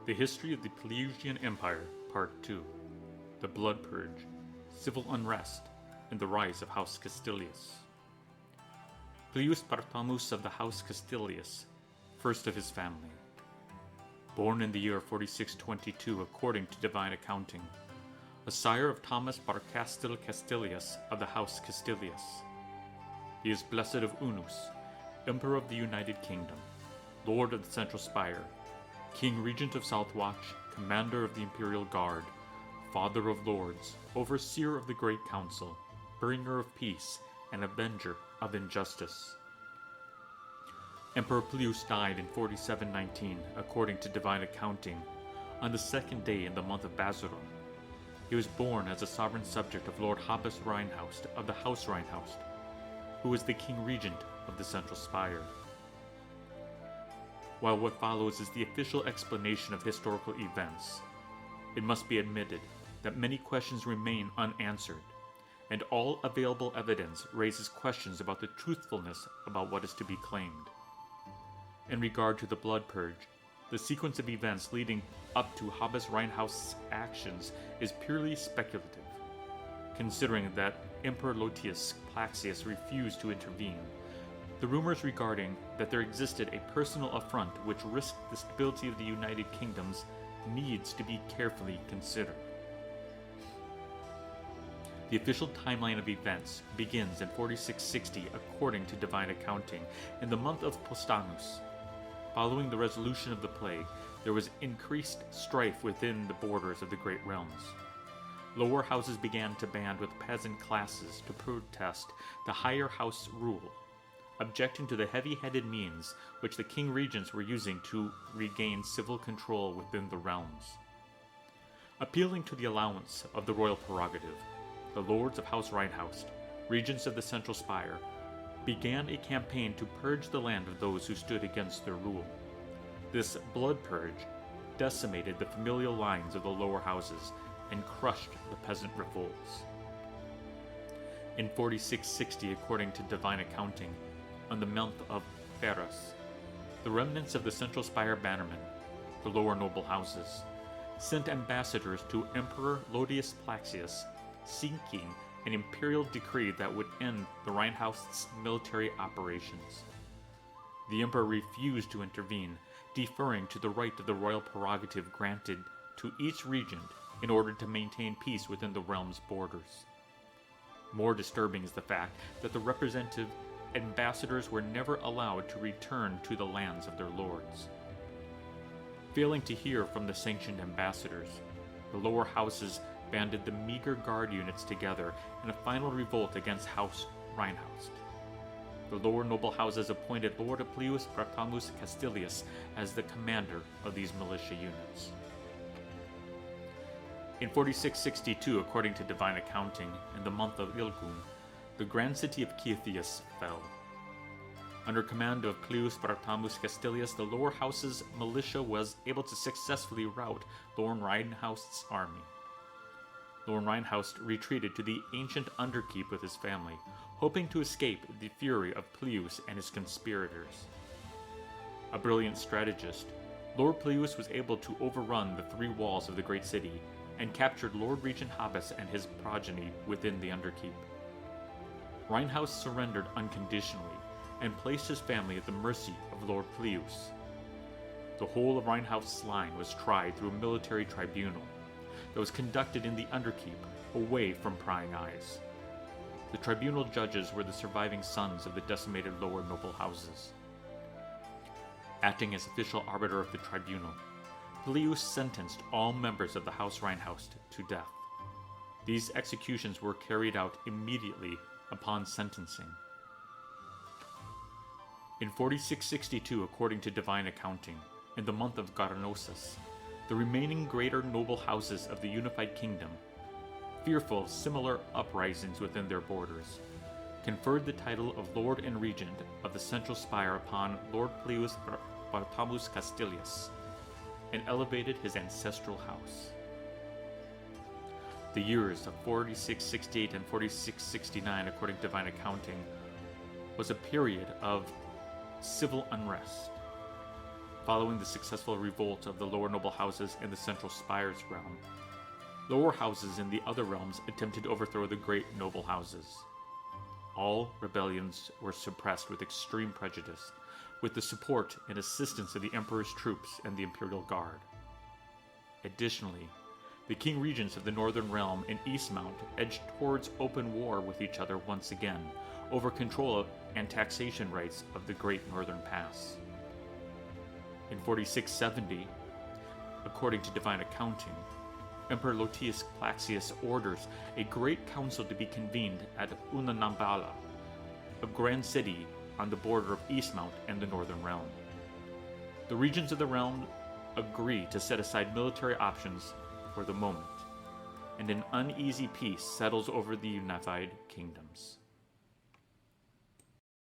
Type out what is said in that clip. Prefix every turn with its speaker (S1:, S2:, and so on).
S1: The History of the Pliusian Empire, Part 2. The Blood Purge, Civil Unrest, and the Rise of House Castillius. Plius Barthamus of the House Castillius, first of his family. Born in the year 4622 according to divine accounting, a sire of Thomas Barcastil Castillius of the House Castillius. He is blessed of Unus, Emperor of the United Kingdom, Lord of the Central Spire, King Regent of Southwatch, Commander of the Imperial Guard, Father of Lords, Overseer of the Great Council, Bringer of Peace, and Avenger of Injustice. Emperor Plius died in 4719, according to divine accounting, on the second day in the month of Bazuron. He was born as a sovereign subject of Lord Habas Reinhaust of the House Reinhaust, who was the King Regent of the Central Spire. While what follows is the official explanation of historical events, it must be admitted that many questions remain unanswered, and all available evidence raises questions about the truthfulness about what is to be claimed. In regard to the Blood Purge, the sequence of events leading up to Habas Reinhaust's actions is purely speculative, considering that Emperor Lotius Plaxius refused to intervene. The rumors regarding that there existed a personal affront which risked the stability of the United Kingdoms needs to be carefully considered. The official timeline of events begins in 4660 according to divine accounting, in the month of Postanus. Following the resolution of the plague, there was increased strife within the borders of the Great Realms. Lower houses began to band with peasant classes to protest the higher house rule, objecting to the heavy-handed means which the king regents were using to regain civil control within the realms. Appealing to the allowance of the royal prerogative, the lords of House Reinhaust, regents of the Central Spire, began a campaign to purge the land of those who stood against their rule. This blood purge decimated the familial lines of the lower houses and crushed the peasant revolts. In 4660, according to divine accounting, on the month of Ferras, the remnants of the Central Spire bannermen, the lower noble houses, sent ambassadors to Emperor Lotius Plaxius, seeking an imperial decree that would end the Reinhaust's military operations. The emperor refused to intervene, deferring to the right of the royal prerogative granted to each regent in order to maintain peace within the realm's borders. More disturbing is the fact that the representative ambassadors were never allowed to return to the lands of their lords. Failing to hear from the sanctioned ambassadors, the lower houses banded the meager guard units together in a final revolt against House Reinhaust. The lower noble houses appointed Lord Plius Barthamus Castillius as the commander of these militia units. In 4662, according to divine accounting, in the month of Ilgun, the grand city of Caethius fell. Under command of Plius Barthamus Castillius, the lower house's militia was able to successfully rout Lord Reinhaust's army. Lord Reinhaust retreated to the ancient Underkeep with his family, hoping to escape the fury of Plius and his conspirators. A brilliant strategist, Lord Plius was able to overrun the three walls of the great city and captured Lord Regent Habas and his progeny within the Underkeep. Reinhaust surrendered unconditionally and placed his family at the mercy of Lord Plius. The whole of Reinhaust's line was tried through a military tribunal that was conducted in the Underkeep, away from prying eyes. The tribunal judges were the surviving sons of the decimated lower noble houses. Acting as official arbiter of the tribunal, Plius sentenced all members of the House Reinhaust to death. These executions were carried out immediately upon sentencing. In 4662, according to divine accounting, in the month of Garnosus, the remaining greater noble houses of the unified kingdom, fearful of similar uprisings within their borders, conferred the title of Lord and Regent of the Central Spire upon Lord Plius Barthamus Castillius, and elevated his ancestral house. The years of 4668 and 4669, according to divine accounting, was a period of civil unrest. following the successful revolt of the lower noble houses in the Central Spires realm. Lower houses in the other realms attempted to overthrow the great noble houses. All rebellions were suppressed with extreme prejudice, with the support and assistance of the Emperor's troops and the Imperial Guard. Additionally, the king regents of the Northern Realm and Eastmount edged towards open war with each other once again over control and taxation rights of the Great Northern Pass. In 4670, according to divine accounting, Emperor Lotius Plaxius orders a great council to be convened at Unanambala, a grand city on the border of Eastmount and the Northern Realm. The regions of the realm agree to set aside military options for the moment, and an uneasy peace settles over the unified kingdoms.